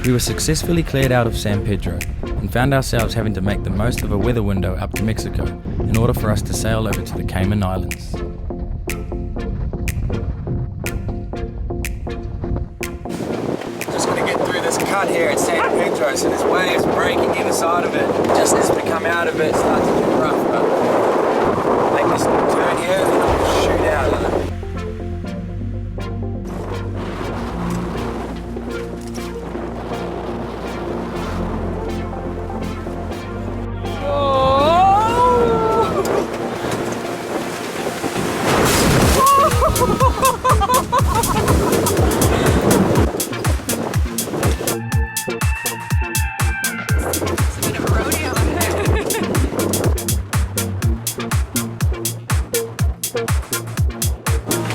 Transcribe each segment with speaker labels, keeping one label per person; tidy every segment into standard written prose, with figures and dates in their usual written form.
Speaker 1: We were successfully cleared out of San Pedro and found ourselves having to make the most of a weather window up to Mexico in order for us to sail over to the Cayman Islands.
Speaker 2: Just going to get through this cut here at San Pedro, so there's waves breaking either side of it. Just as we come out of it, it starts to get rough, but make this turn here and then I'll shoot out of it.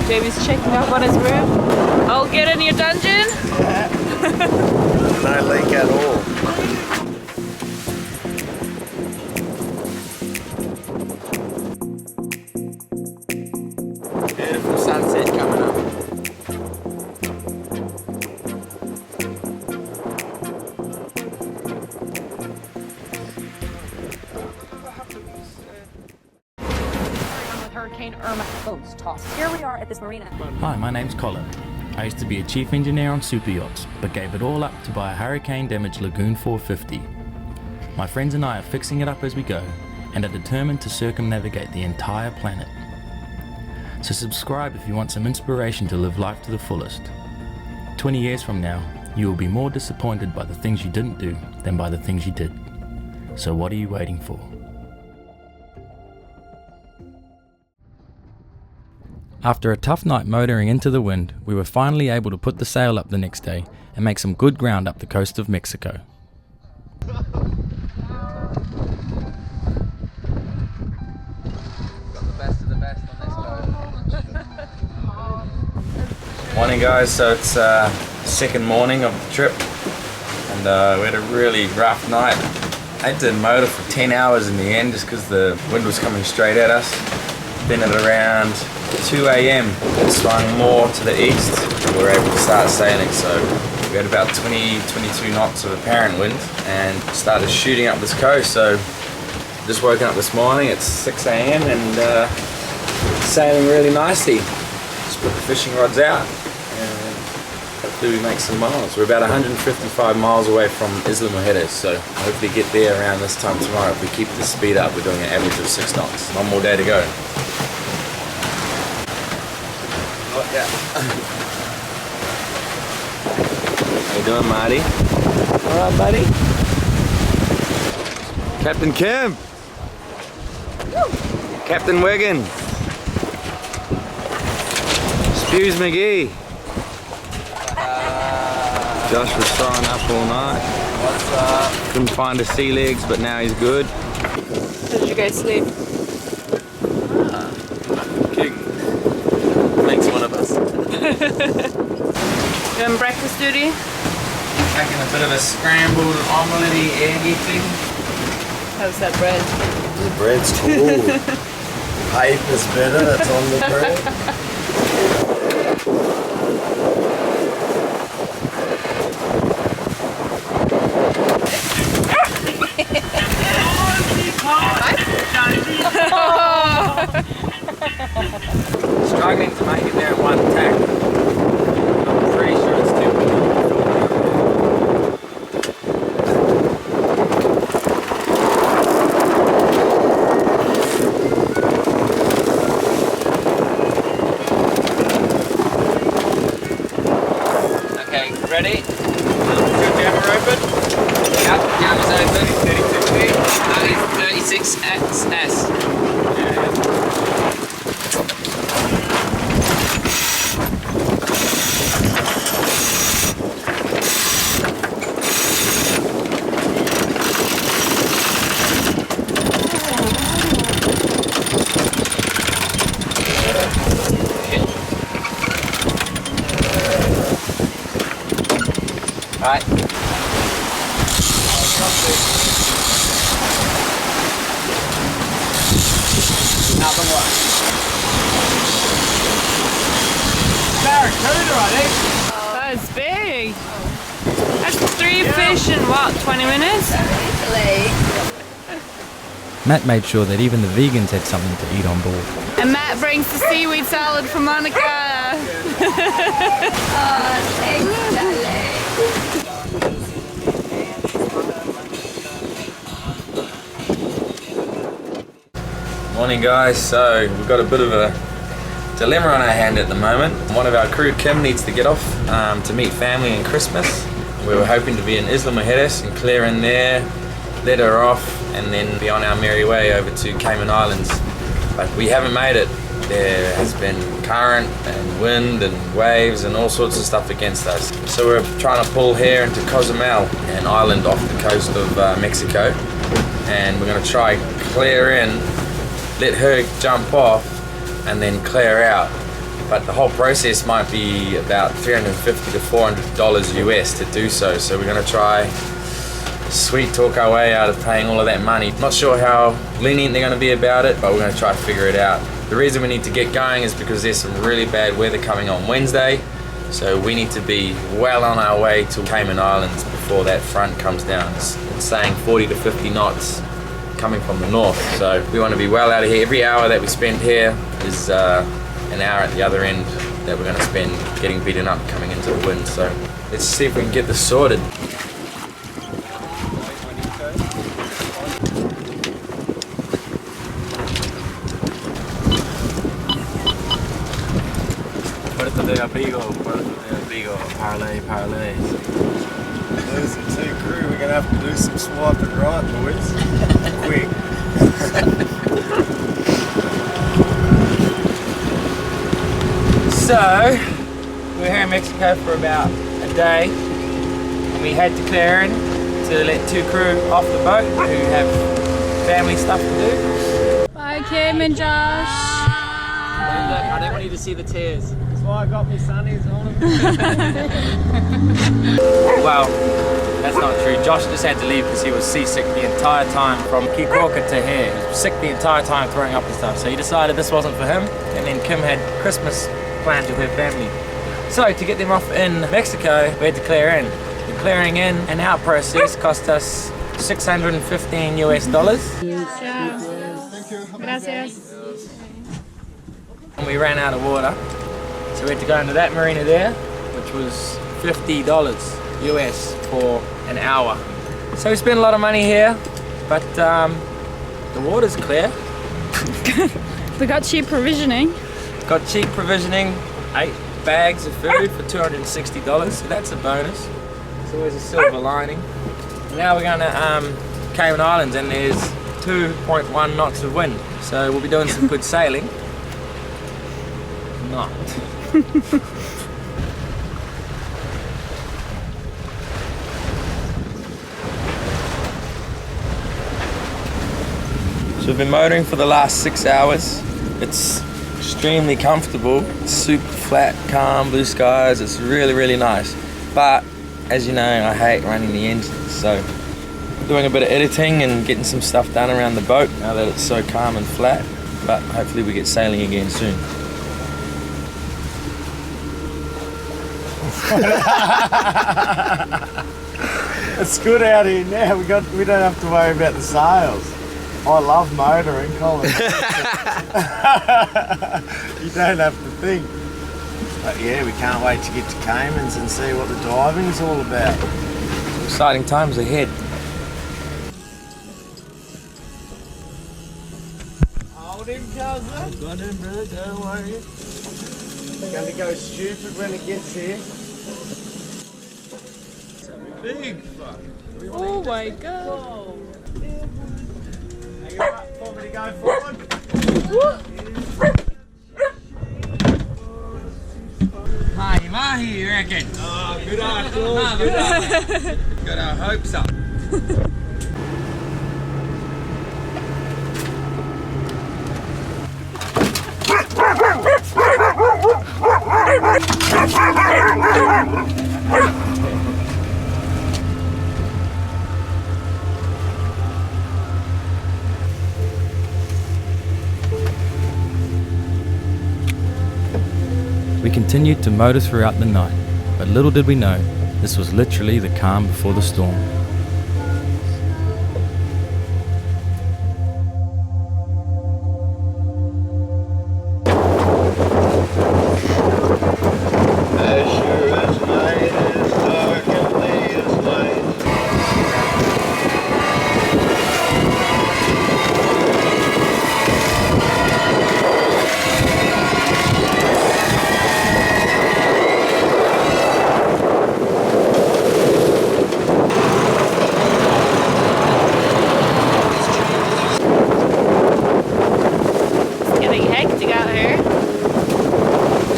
Speaker 3: Jamie's checking up on his room. I'll get in your dungeon.
Speaker 4: No leak at all.
Speaker 2: Beautiful sunset coming up.
Speaker 5: Hurricane Irma boats tossed. Here we are at this marina.
Speaker 1: Hi, my name's Colin. I used to be a chief engineer on super yachts, but gave it all up to buy a hurricane-damaged Lagoon 450. My friends and I are fixing it up as we go, and are determined to circumnavigate the entire planet. So subscribe if you want some inspiration to live life to the fullest. 20 years from now, you will be more disappointed by the things you didn't do than by the things you did. So what are you waiting for? After a tough night motoring into the wind, we were finally able to put the sail up the next day and make some good ground up the coast of Mexico.
Speaker 4: Got the best of the best on this boat.
Speaker 2: Morning guys, so it's second morning of the trip and we had a really rough night. I had to motor for 10 hours in the end just because the wind was coming straight at us. Then at around 2 a.m. it swung more to the east and we were able to start sailing, so we had about 20-22 knots of apparent wind and started shooting up this coast. So just woken up this morning, it's 6 a.m. and sailing really nicely. Just put the fishing rods out and hopefully we make some miles. We're about 155 miles away from Isla Mujeres, so hopefully get there around this time tomorrow. If we keep the speed up, we're doing an average of 6 knots. One more day to go. Yeah. How you doing, Marty? All right, buddy. Captain Kim. Captain Wiggins. Spews McGee. Josh was throwing up all night. What's up? Couldn't find his sea legs, but now he's good.
Speaker 3: How did you guys sleep?
Speaker 2: King. Makes one of us.
Speaker 3: Doing breakfast duty?
Speaker 2: Making a bit of a scrambled omelette-y, eggy thing.
Speaker 3: How's that bread?
Speaker 4: The bread's cool. Pipe is better, that's on the bread.
Speaker 2: Struggling to make it there at one tack. I'm pretty sure it's too big. Okay, ready? Your jammer open? Yep, jammer's open. 32 feet. 36XS. Right. Another one. Barracuda, I think.
Speaker 3: That's big. That's 3 fish in what, 20 minutes?
Speaker 1: Matt made sure that even the vegans had something to eat on board.
Speaker 3: And Matt brings the seaweed salad for Monica.
Speaker 2: Morning guys, so we've got a bit of a dilemma on our hand at the moment. One of our crew, Kim, needs to get off to meet family in Christmas. We were hoping to be in Isla Mujeres and clear in there, let her off, and then be on our merry way over to Cayman Islands. But we haven't made it. There has been current and wind and waves and all sorts of stuff against us. So we're trying to pull here into Cozumel, an island off the coast of Mexico. And we're going to try clear in, let her jump off, and then clear out. But the whole process might be about $350 to $400 US to do so. So we're going to try sweet talk our way out of paying all of that money. Not sure how lenient they're going to be about it, but we're going to try to figure it out. The reason we need to get going is because there's some really bad weather coming on Wednesday. So we need to be well on our way to Cayman Islands before that front comes down. It's saying 40 to 50 knots coming from the north. So we want to be well out of here. Every hour that we spend here is an hour at the other end that we're going to spend getting beaten up coming into the wind. So let's see if we can get this sorted. Puerto de abrigo, parlay.
Speaker 4: Losing 2 crew, we're gonna have to do some swiping right, boys. Quick.
Speaker 2: So, we're here in Mexico for about a day, and we had to clear in to let 2 crew off the boat who have family stuff to do.
Speaker 3: Bye, Kim and Josh.
Speaker 2: I don't want you to see the tears.
Speaker 4: That's why I got me sunnies on.
Speaker 2: Well, that's not true. Josh just had to leave because he was seasick the entire time from Kikoka to here. He was sick the entire time, throwing up and stuff. So he decided this wasn't for him, and then Kim had Christmas plans with her family. So to get them off in Mexico, we had to clear in. The clearing in and out process cost us $615 US.
Speaker 3: Gracias.
Speaker 2: And we ran out of water, so we had to go into that marina there, which was $50 US for an hour. So we spent a lot of money here, but the water's clear.
Speaker 3: We got cheap provisioning.
Speaker 2: Got cheap provisioning, 8 bags of food for $260, so that's a bonus. It's always a silver lining. Now we're going to Cayman Islands, and there's 2.1 knots of wind, so we'll be doing some good sailing. Not. So we've been motoring for the last 6 hours. It's extremely comfortable. It's super flat, calm, blue skies. It's really, really nice. But as you know, I hate running the engines. So doing a bit of editing and getting some stuff done around the boat now that it's so calm and flat. But hopefully we get sailing again soon.
Speaker 4: It's good out here now. We don't have to worry about the sails. I love motoring, Colin. You don't have to think. But yeah, we can't wait to get to Caymans and see what the diving's all about.
Speaker 2: Exciting times ahead.
Speaker 4: Hold him, cousin. I've got him, brother. Don't worry. It's going to go stupid when it gets here. It's a big fuck.
Speaker 3: Oh my god.
Speaker 4: Are you right for me to go forward?
Speaker 2: Mahi, you reckon?
Speaker 4: Oh, good eye, George. Good eye.
Speaker 2: Got our hopes up.
Speaker 1: We continued to motor throughout the night, but little did we know, This was literally the calm before the storm.
Speaker 4: As sure as night is dark and day is light.
Speaker 3: It's getting hectic out here.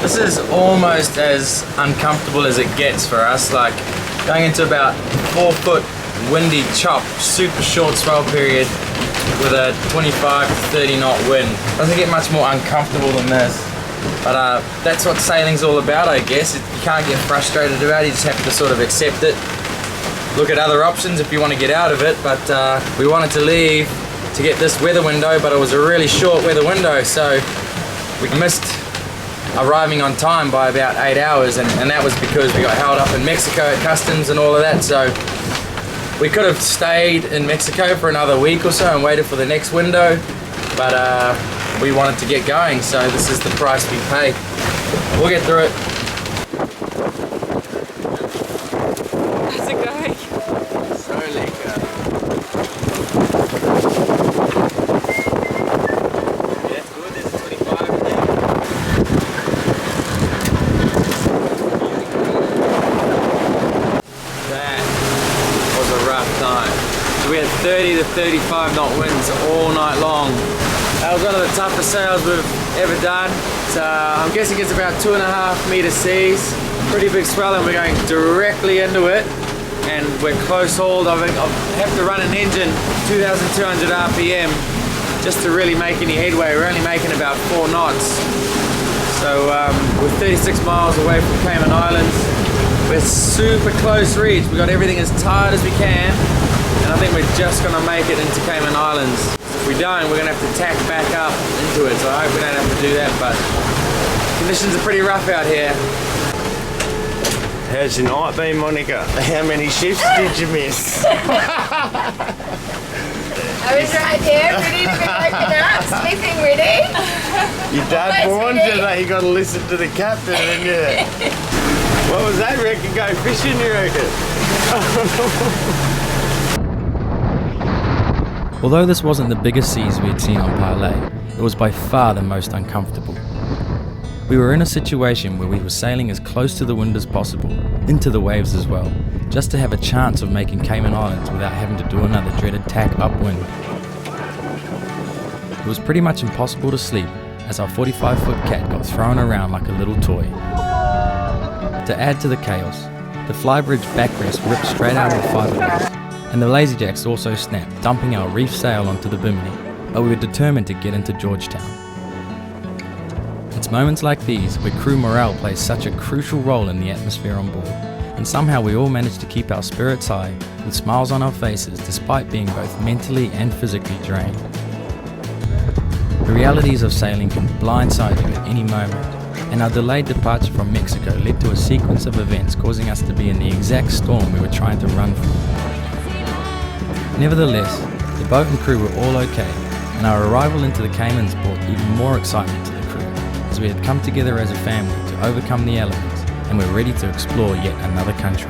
Speaker 2: This is almost as uncomfortable as it gets for us, like going into about 4 foot windy chop, super short swell period with a 25 to 30 knot wind. Doesn't get much more uncomfortable than this. But that's what sailing's all about, I guess. You can't get frustrated about it, you just have to sort of accept it. Look at other options if you want to get out of it, but we wanted to leave to get this weather window, but it was a really short weather window, so we missed arriving on time by about 8 hours, and that was because we got held up in Mexico at customs and all of that. So we could have stayed in Mexico for another week or so and waited for the next window, but we wanted to get going, so this is the price we pay. We'll get through it.
Speaker 3: How's it going?
Speaker 2: So lekker. Yeah, it's good. There's 25 in there. That was a rough night. So we had 30 to 35 knot winds all night long. That was one of the toughest sails we've ever done. I'm guessing it's about 2.5 meter seas. Pretty big swell, and we're going directly into it. And we're close hauled. I have to run an engine 2,200 RPM just to really make any headway. We're only making about 4 knots. So we're 36 miles away from Cayman Islands. We're super close reach. We got everything as tight as we can, and I think we're just gonna make it into Cayman Islands. If we don't, we're gonna have to tack back up into it. So I hope we don't have to do that, but conditions are pretty rough out here.
Speaker 4: How's your night been, Monica? How many shifts did you miss?
Speaker 6: I was right there, ready to be woken up, sleeping ready.
Speaker 4: Your dad warned you that you got to listen to the captain, didn't you? What was that, reckon? Go fishing, you reckon?
Speaker 1: Although this wasn't the biggest seas we had seen on Parlay, it was by far the most uncomfortable. We were in a situation where we were sailing as close to the wind as possible, into the waves as well, just to have a chance of making Cayman Islands without having to do another dreaded tack upwind. It was pretty much impossible to sleep as our 45-foot cat got thrown around like a little toy. To add to the chaos, the flybridge backrest ripped straight out of the fiberglass, and the lazy jacks also snapped, dumping our reef sail onto the bimini, but we were determined to get into Georgetown. It's moments like these where crew morale plays such a crucial role in the atmosphere on board, and somehow we all managed to keep our spirits high with smiles on our faces despite being both mentally and physically drained. The realities of sailing can blindside you at any moment, and our delayed departure from Mexico led to a sequence of events causing us to be in the exact storm we were trying to run from. Nevertheless, the boat and crew were all okay, and our arrival into the Caymans brought even more excitement to the crew, as we had come together as a family to overcome the elements, and we're ready to explore yet another country.